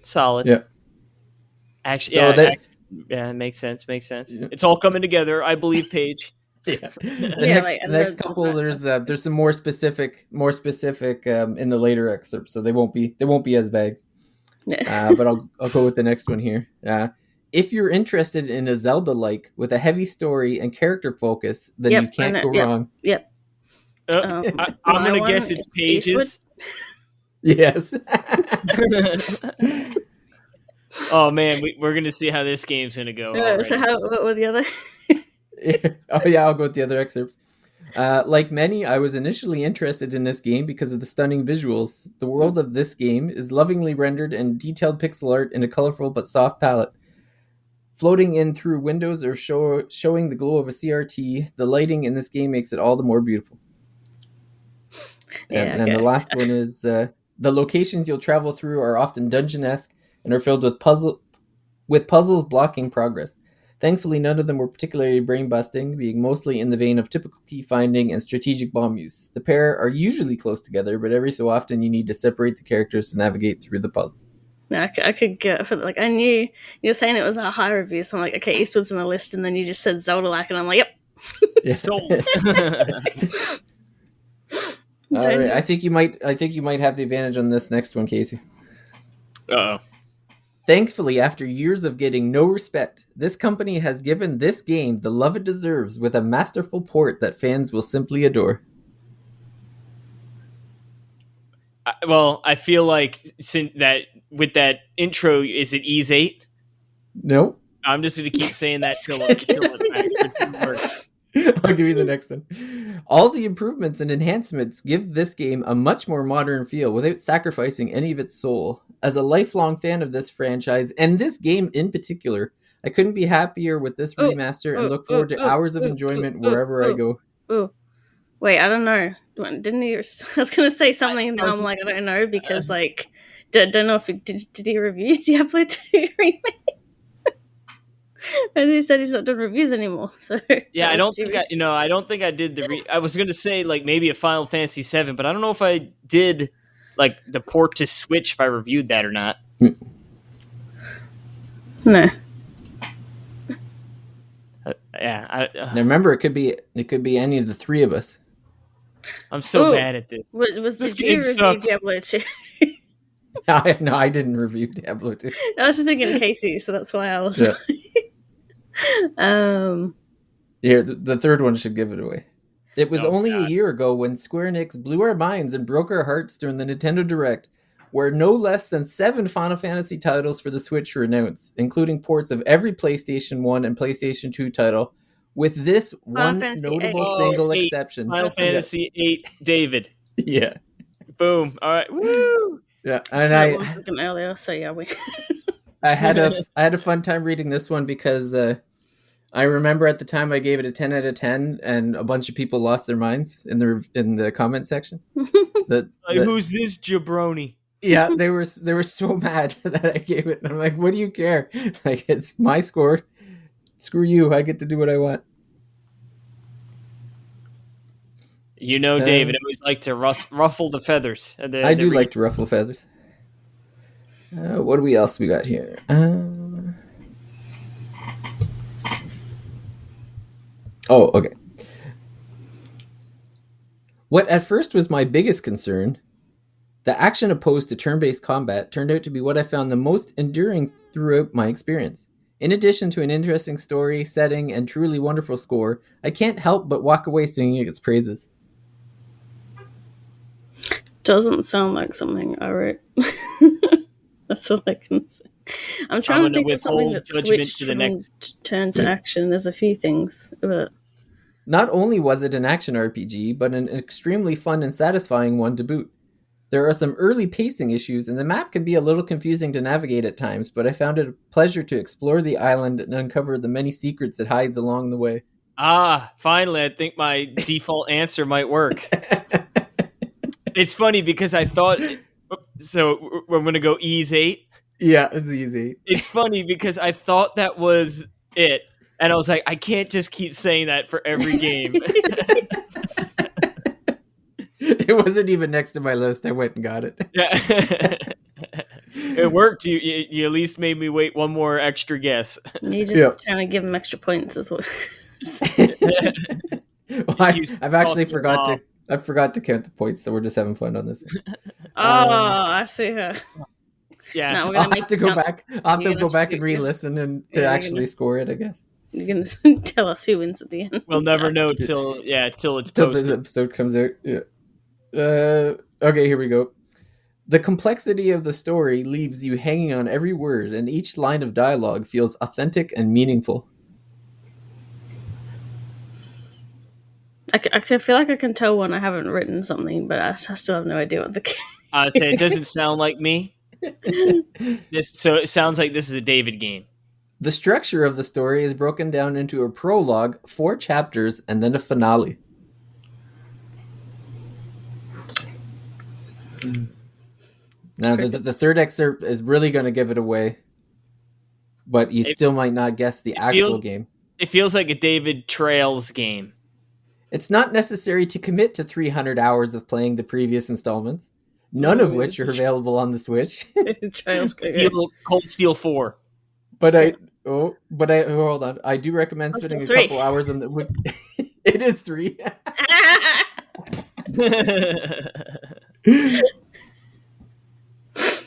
Yeah. Actually, it makes sense. Yeah. It's all coming together. I believe, Paige. Yeah. The next couple, there's some more specific in the later excerpts, so they won't be as vague. But I'll go with the next one here. If you're interested in a Zelda-like with a heavy story and character focus, then you can't go wrong. Yep. I'm gonna guess it's Paige's. Yes. Oh man, we're gonna see how this game's gonna go. So what were the other? Oh yeah, I'll go with the other excerpts. Like many, I was initially interested in this game because of the stunning visuals. The world of this game is lovingly rendered and detailed pixel art in a colorful but soft palette. Floating in through windows or showing the glow of a CRT, the lighting in this game makes it all the more beautiful. And the last one is the locations you'll travel through are often dungeon-esque and are filled with puzzles blocking progress. Thankfully, none of them were particularly brain-busting, being mostly in the vein of typical key finding and strategic bomb use. The pair are usually close together, but every so often you need to separate the characters to navigate through the puzzle. No, I could get for like I knew you were saying it was a high review, so I'm like, okay, Eastwood's on the list, and then you just said Zelda-like, and I'm like, yep. Yeah. Sold. All right, I think you might have the advantage on this next one, Casey. Uh-oh. Thankfully, after years of getting no respect, this company has given this game the love it deserves with a masterful port that fans will simply adore. Well, I feel like that with that intro, is it Ys 8? Nope. I'm just going to keep saying that till it works. I'll give you the next one. All the improvements and enhancements give this game a much more modern feel without sacrificing any of its soul. As a lifelong fan of this franchise, and this game in particular, I couldn't be happier with this remaster and look forward to hours of enjoyment wherever I go. Wait, I don't know. Didn't he? I was going to say something, and I'm like, I don't know, because like, don't know if did he review Diablo 2 remake? And he said he's not doing reviews anymore. So yeah, I don't think I did I was going to say like maybe a Final Fantasy 7, but I don't know if I did like the port to Switch if I reviewed that or not. No. Now remember, it could be any of the three of us. I'm so bad at this. Did you review Diablo 2? No, I didn't review Diablo 2. I was just thinking Casey, so that's why I was. Yeah. Here, the third one should give it away. It was only a year ago when Square Enix blew our minds and broke our hearts during the Nintendo Direct, where no less than 7 Final Fantasy titles for the Switch were announced, including ports of every PlayStation 1 and PlayStation 2 title, with this Final one Fantasy notable VIII. single 8. exception. Final Fantasy 8, David. Yeah. Boom. All right. Woo! Yeah. And That one second earlier, so yeah, we. I had a fun time reading this one because I remember at the time I gave it a 10 out of 10 and a bunch of people lost their minds in the comment section. Who's this jabroni? Yeah, they were so mad that I gave it. And I'm like, what do you care? Like, it's my score. Screw you. I get to do what I want. David always like to ruffle the feathers. I do like to ruffle feathers. What do we else we got here? Okay. What at first was my biggest concern, the action opposed to turn-based combat, turned out to be what I found the most enduring throughout my experience. In addition to an interesting story, setting, and truly wonderful score, I can't help but walk away singing its praises. Doesn't sound like something I wrote. That's all I can say. I'm trying to think of something that switched from turn to action. There's a few things, but not only was it an action RPG, but an extremely fun and satisfying one to boot. There are some early pacing issues, and the map can be a little confusing to navigate at times, but I found it a pleasure to explore the island and uncover the many secrets it hides along the way. Finally, I think my default answer might work. It's funny because I thought... So, we're going to go ease 8? Yeah, it's easy. It's funny because I thought that was it, and I was like, I can't just keep saying that for every game. It wasn't even next to my list. I went and got it. Yeah. It worked. You at least made me wait one more extra guess. You just trying to give him extra points as well. I've actually forgot to count the points, so we're just having fun on this one. I see her. Yeah, no, I'll have to go back. I'll have to go back and re-listen and to actually score it, I guess. You're gonna tell us who wins at the end. We'll never know till it's posted. Till the episode comes out. Yeah. Okay, here we go. The complexity of the story leaves you hanging on every word, and each line of dialogue feels authentic and meaningful. I can feel like I can tell when I haven't written something, but I still have no idea what the. I say it doesn't sound like me. So it sounds like this is a David game. The structure of the story is broken down into a prologue, 4 chapters, and then a finale. Now, the third excerpt is really going to give it away, but you still might not guess the actual game. It feels like a David Trails game. It's not necessary to commit to 300 hours of playing the previous installments, none of which are available on the Switch. Cold Steel 4. But hold on. I do recommend spending a couple hours on the. It is 3.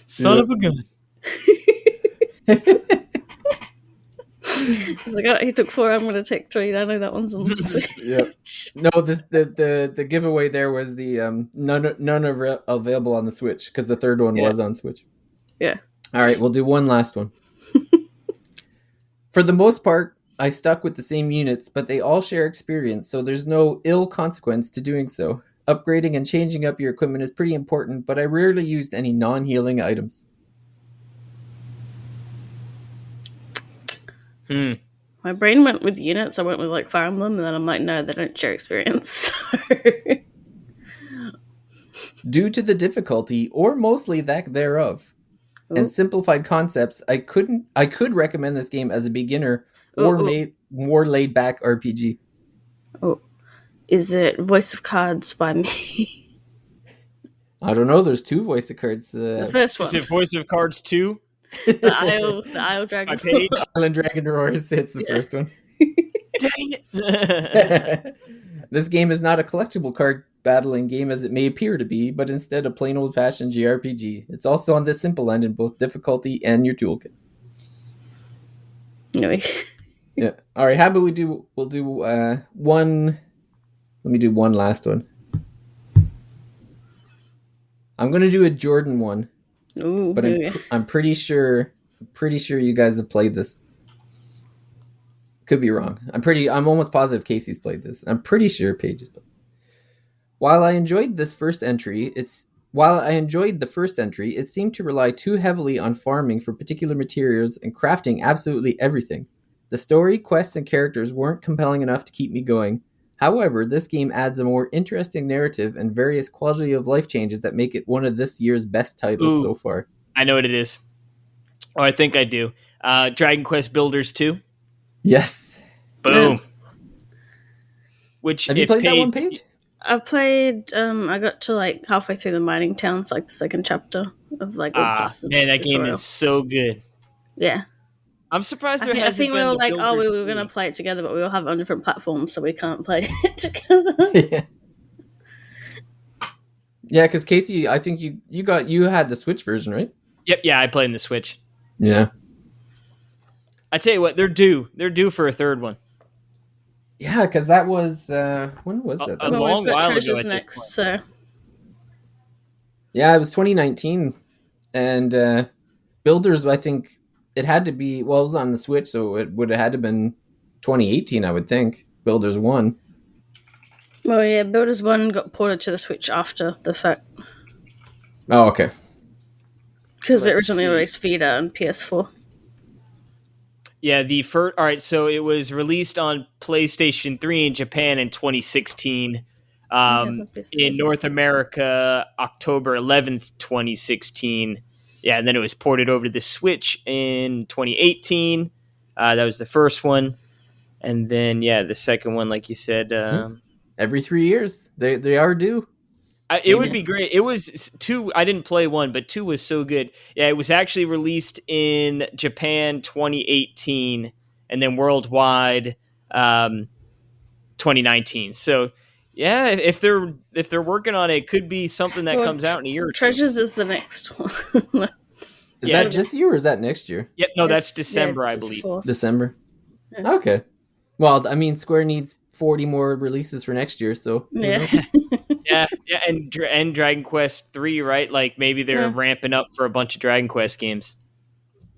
Son of a gun. He's like, he took 4. I'm going to take 3. I know that one's on the Switch. Yeah. No, the giveaway there was the none are available on the Switch because the third one was on Switch. Yeah. All right, we'll do one last one. For the most part, I stuck with the same units, but they all share experience, so there's no ill consequence to doing so. Upgrading and changing up your equipment is pretty important, but I rarely used any non-healing items. My brain went with units. I went with like Fire Emblem, and then I'm like, no, they don't share experience. Due to the difficulty, or mostly that thereof, and simplified concepts, I could recommend this game as a beginner or more laid back RPG. Oh, is it Voice of Cards by me? I don't know. There's 2 Voice of Cards. The first one. Is it Voice of Cards 2? The Isle Dragon. Island Dragon Roars. It's the first one. Dang it! This game is not a collectible card battling game as it may appear to be, but instead a plain old-fashioned JRPG. It's also on the simple end in both difficulty and your toolkit. Yeah. All right. How about we'll do one. Let me do one last one. I'm gonna do a Jordan one. Ooh, but I'm pretty sure you guys have played this. Could be wrong. I'm almost positive Casey's played this. I'm pretty sure Paige has played. While I enjoyed the first entry, it seemed to rely too heavily on farming for particular materials and crafting absolutely everything. The story, quests, and characters weren't compelling enough to keep me going. However, this game adds a more interesting narrative and various quality of life changes that make it one of this year's best titles so far. I know what it is. Oh, I think I do. Dragon Quest Builders 2. Yes. Boom. Which have you played that one, Paige? I played. I got to like halfway through the mining towns, like the second chapter of like. Man, that game is so good. Yeah. I'm surprised I think we were like, we were going to play it together, but we all have it on different platforms, so we can't play it together. Yeah, because Casey, I think you had the Switch version, right? Yep, yeah, I played in the Switch. Yeah. I tell you what, they're due. They're due for a third one. Yeah, because that was when was that? A long while ago. Next, so. Yeah, it was 2019, and Builders. I think it had to be. Well, it was on the Switch, so it would have had to been 2018. I would think Builders 1. Well, yeah, Builders 1 got ported to the Switch after the fact. Oh, okay. Because it originally released Vita and PS4. Yeah, the first. All right, so it was released on PlayStation 3 in Japan in 2016. In North America, October 11th, 2016. Yeah, and then it was ported over to the Switch in 2018. That was the first one. And then, yeah, the second one, like you said. Every 3 years. They are due. It would be great. It was 2. I didn't play 1, but 2 was so good. Yeah, it was actually released in Japan 2018 and then worldwide 2019. So, yeah, if they're working on it, it could be something that comes out in a year or two. Treasures is the next one. Is that this year or is that next year? Yep, no, that's December, I believe. December. Yeah. Okay. Well, I mean, Square needs 40 more releases for next year, so yeah, and Dragon Quest 3, right? Like maybe they're ramping up for a bunch of Dragon Quest games.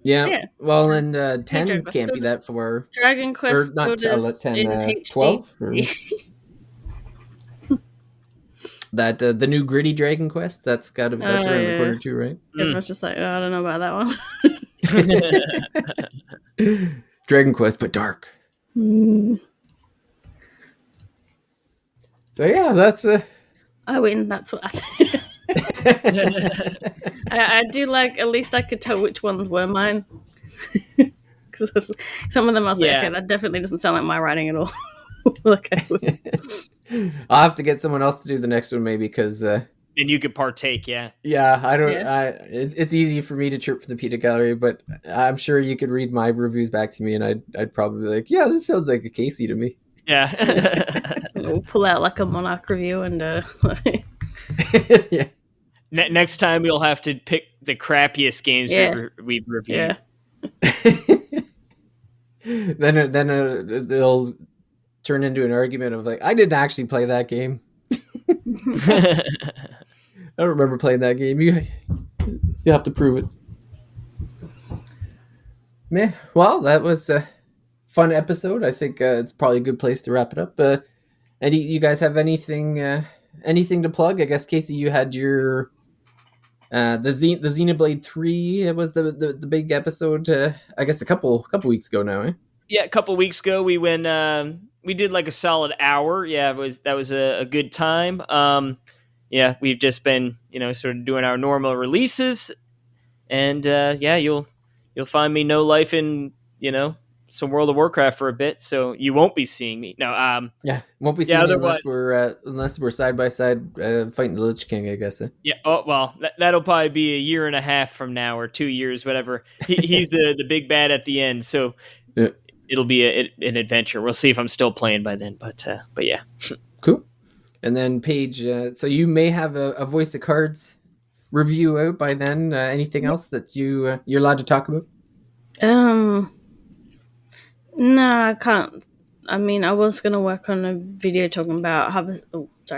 Yeah. Well, and 10 can't be that far. Dragon Quest, or not 10, 12. That the new gritty Dragon Quest. That's around the corner too, right? I was just like, I don't know about that one. Dragon Quest, but dark. So yeah, that's I win. That's what I think. I do like. At least I could tell which ones were mine. Because some of them I was like, okay, that definitely doesn't sound like my writing at all. I'll have to get someone else to do the next one, maybe, because then you could partake. Yeah. I don't. It's easy for me to chirp from the Peanut Gallery, but I'm sure you could read my reviews back to me, and I'd probably be like, yeah, this sounds like a Casey to me. Yeah. We'll pull out like a Monarch review and yeah. Next time you'll have to pick the crappiest games we've reviewed. Yeah. then they'll turn into an argument of like, I didn't actually play that game. I don't remember playing that game. You have to prove it. Man, well, that was a fun episode. I think it's probably a good place to wrap it up. And you guys have anything to plug? I guess, Casey, you had your the Xenoblade 3. It was the big episode. I guess a couple weeks ago now. Yeah, a couple weeks ago we went. We did like a solid hour. Yeah, that was a good time. Yeah, we've just been sort of doing our normal releases, and you'll find me no life in some World of Warcraft for a bit, so you won't be seeing me. No, won't be seeing me unless we're side by side fighting the Lich King, I guess. Yeah. Oh well, that'll probably be a year and a half from now, or 2 years, whatever. He's the big bad at the end, so yeah. It'll be an adventure. We'll see if I'm still playing by then, but yeah. Cool. And then Paige, so you may have a Voice of Cards review out by then. Anything else that you're allowed to talk about? No, I can't. I mean, I was going to work on a video talking about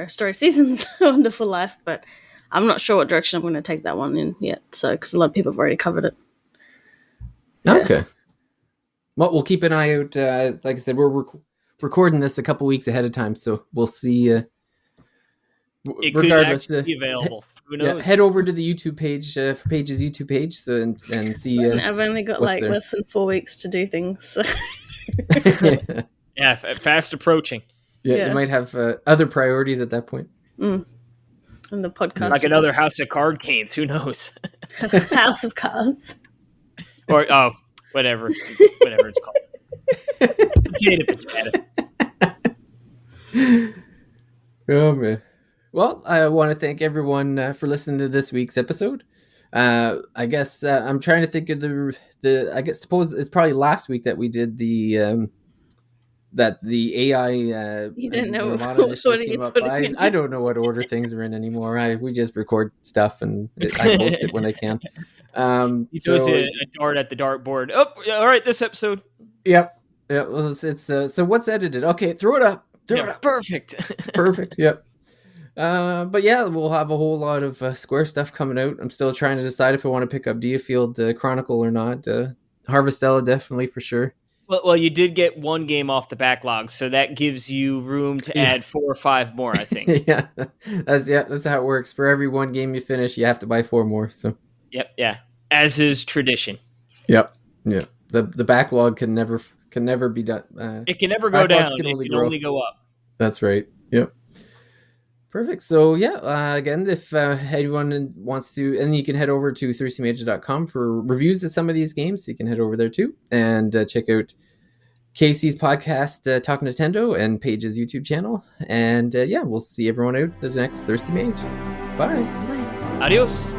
Story Seasons Wonderful Life, but I'm not sure what direction I'm going to take that one in yet. So, because a lot of people have already covered it. Okay. Well, we'll keep an eye out. Like I said, we're recording this a couple weeks ahead of time, so we'll see. It could actually be available. Who knows? Yeah, head over to the YouTube page, Page's YouTube page, and see. I've only got less than 4 weeks to do things. So. Yeah, fast approaching. Yeah, you might have other priorities at that point. And the podcast, like another House of Card games. Who knows? House of Cards, or whatever it's called. Potato. Oh man. Well, I want to thank everyone for listening to this week's episode. I guess I'm trying to think of the. Suppose it's probably last week that we did the AI. You don't know what order came up. I don't know what order things are in anymore. We just record stuff and I post it when I can. He throws a dart at the dartboard. Oh, all right, this episode. Yep. Yeah. Well, it's so what's edited? Okay, throw it up. Throw it up. Perfect. Perfect. Yep. But yeah, we'll have a whole lot of Square stuff coming out. I'm still trying to decide if I want to pick up Diafield Chronicle or not. Harvestella definitely for sure. Well, you did get one game off the backlog, so that gives you room to add 4 or 5 more, I think. That's how it works. For every one game you finish, you have to buy 4 more. So. Yep. Yeah. As is tradition. Yep. Yeah. The backlog can never be done. It can never go down. It can only go up. That's right. Yep. Perfect. So yeah, again, if anyone wants to, and you can head over to thirstymages.com for reviews of some of these games. You can head over there too and check out Casey's podcast, Talk Nintendo, and Page's YouTube channel. And we'll see everyone out at the next Thirsty Mage. Bye. Adios.